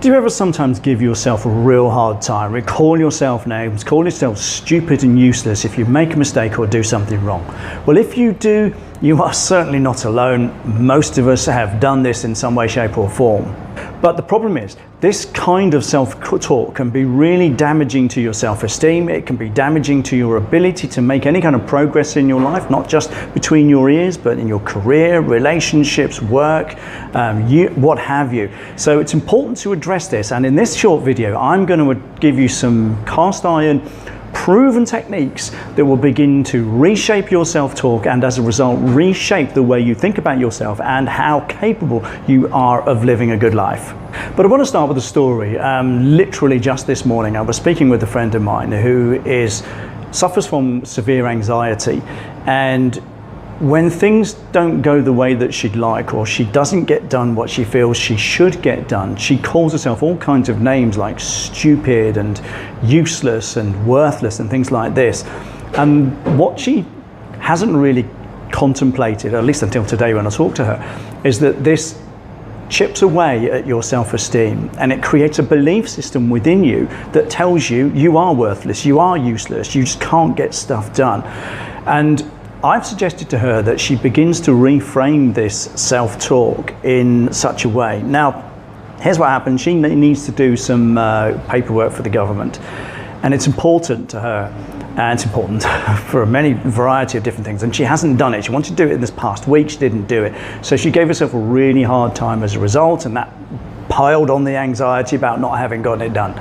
Do you ever sometimes give yourself a real hard time? Call yourself names, call yourself stupid and useless if you make a mistake or do something wrong? Well, if you do, you are certainly not alone. Most of us have done this in some way, shape or form. But the problem is, this kind of self-talk can be really damaging to your self-esteem. It can be damaging to your ability to make any kind of progress in your life, not just between your ears, but in your career, relationships, work, what have you. So it's important to address this. And in this short video, I'm going to give you some cast iron proven techniques that will begin to reshape your self-talk and as a result reshape the way you think about yourself and how capable you are of living a good life. But I want to start with a story. Literally just this morning I was speaking with a friend of mine who suffers from severe anxiety, and when things don't go the way that she'd like, or she doesn't get done what she feels she should get done, she calls herself all kinds of names like stupid and useless and worthless and things like this. And what she hasn't really contemplated, at least until today when I talked to her, is that this chips away at your self-esteem, and it creates a belief system within you that tells you you are worthless, you are useless, you just can't get stuff done. And I've suggested to her that she begins to reframe this self-talk in such a way. Now, here's what happens. She needs to do some paperwork for the government, and it's important to her, and it's important for a variety of different things, and she hasn't done it. She wanted to do it in this past week, she didn't do it. So she gave herself a really hard time as a result, and that piled on the anxiety about not having gotten it done.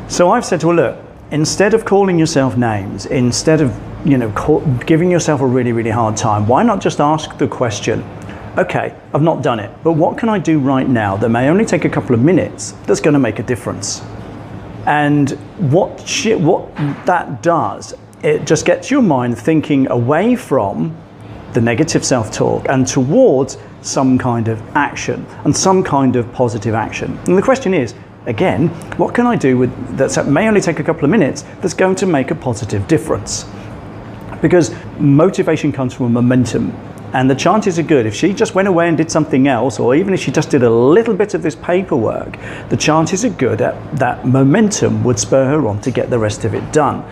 So I've said to her, look, instead of calling yourself names, instead of giving yourself a really, really hard time, why not just ask the question, okay, I've not done it, but what can I do right now that may only take a couple of minutes that's going to make a difference? And what that does, it just gets your mind thinking away from the negative self-talk and towards some kind of action and some kind of positive action. And the question is, again, what can I do that may only take a couple of minutes that's going to make a positive difference? Because motivation comes from momentum, and the chances are good if she just went away and did something else, or even if she just did a little bit of this paperwork, the chances are good that momentum would spur her on to get the rest of it done.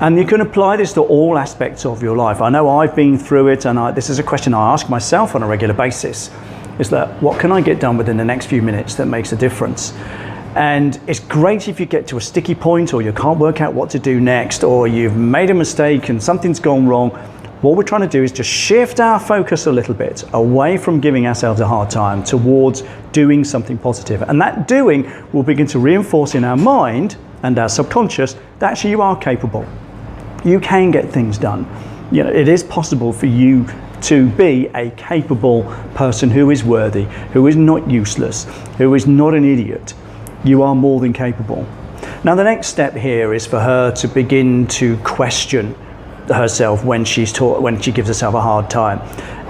And you can apply this to all aspects of your life. I know I've been through it, and this is a question I ask myself on a regular basis, is that what can I get done within the next few minutes that makes a difference? And it's great if you get to a sticky point, or you can't work out what to do next, or you've made a mistake and something's gone wrong. What we're trying to do is just shift our focus a little bit away from giving ourselves a hard time towards doing something positive. And that doing will begin to reinforce in our mind and our subconscious that actually you are capable. You can get things done. It is possible for you to be a capable person who is worthy, who is not useless, who is not an idiot. You are more than capable. Now, the next step here is for her to begin to question herself when she gives herself a hard time.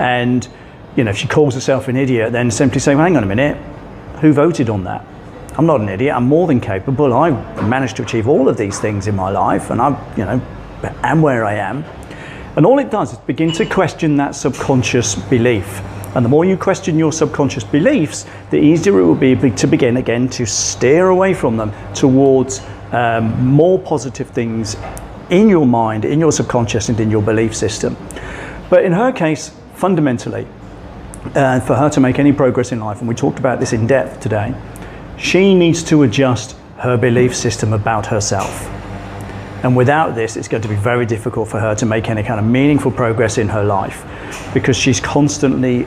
And if she calls herself an idiot, then simply say, well, hang on a minute, who voted on that? I'm not an idiot, I'm more than capable. I managed to achieve all of these things in my life, and am where I am. And all it does is begin to question that subconscious belief. And the more you question your subconscious beliefs, the easier it will be to begin again to steer away from them towards more positive things in your mind, in your subconscious, and in your belief system. But in her case, fundamentally, for her to make any progress in life, and we talked about this in depth today, she needs to adjust her belief system about herself. And without this, it's going to be very difficult for her to make any kind of meaningful progress in her life, because she's constantly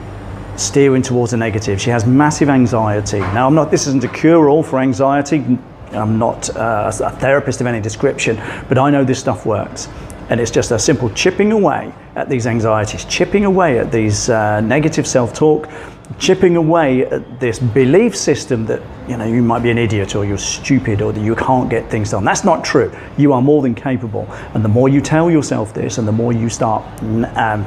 steering towards the negative. She has massive anxiety. Now, this isn't a cure-all for anxiety. I'm not a therapist of any description, but I know this stuff works. And it's just a simple chipping away at these anxieties, chipping away at these negative self-talk, chipping away at this belief system that you might be an idiot, or you're stupid, or that you can't get things done. That's not true. You are more than capable. And the more you tell yourself this, and the more you start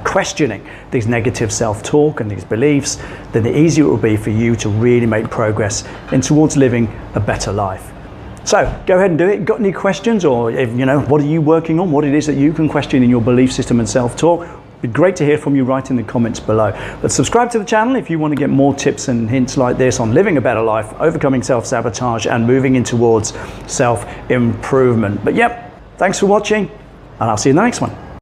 questioning these negative self-talk and these beliefs, then the easier it will be for you to really make progress towards living a better life. So go ahead and do it. Got any questions, or what are you working on? What it is that you can question in your belief system and self-talk? It'd be great to hear from you right in the comments below. But subscribe to the channel if you want to get more tips and hints like this on living a better life, overcoming self-sabotage, and moving in towards self-improvement. But yep, thanks for watching, and I'll see you in the next one.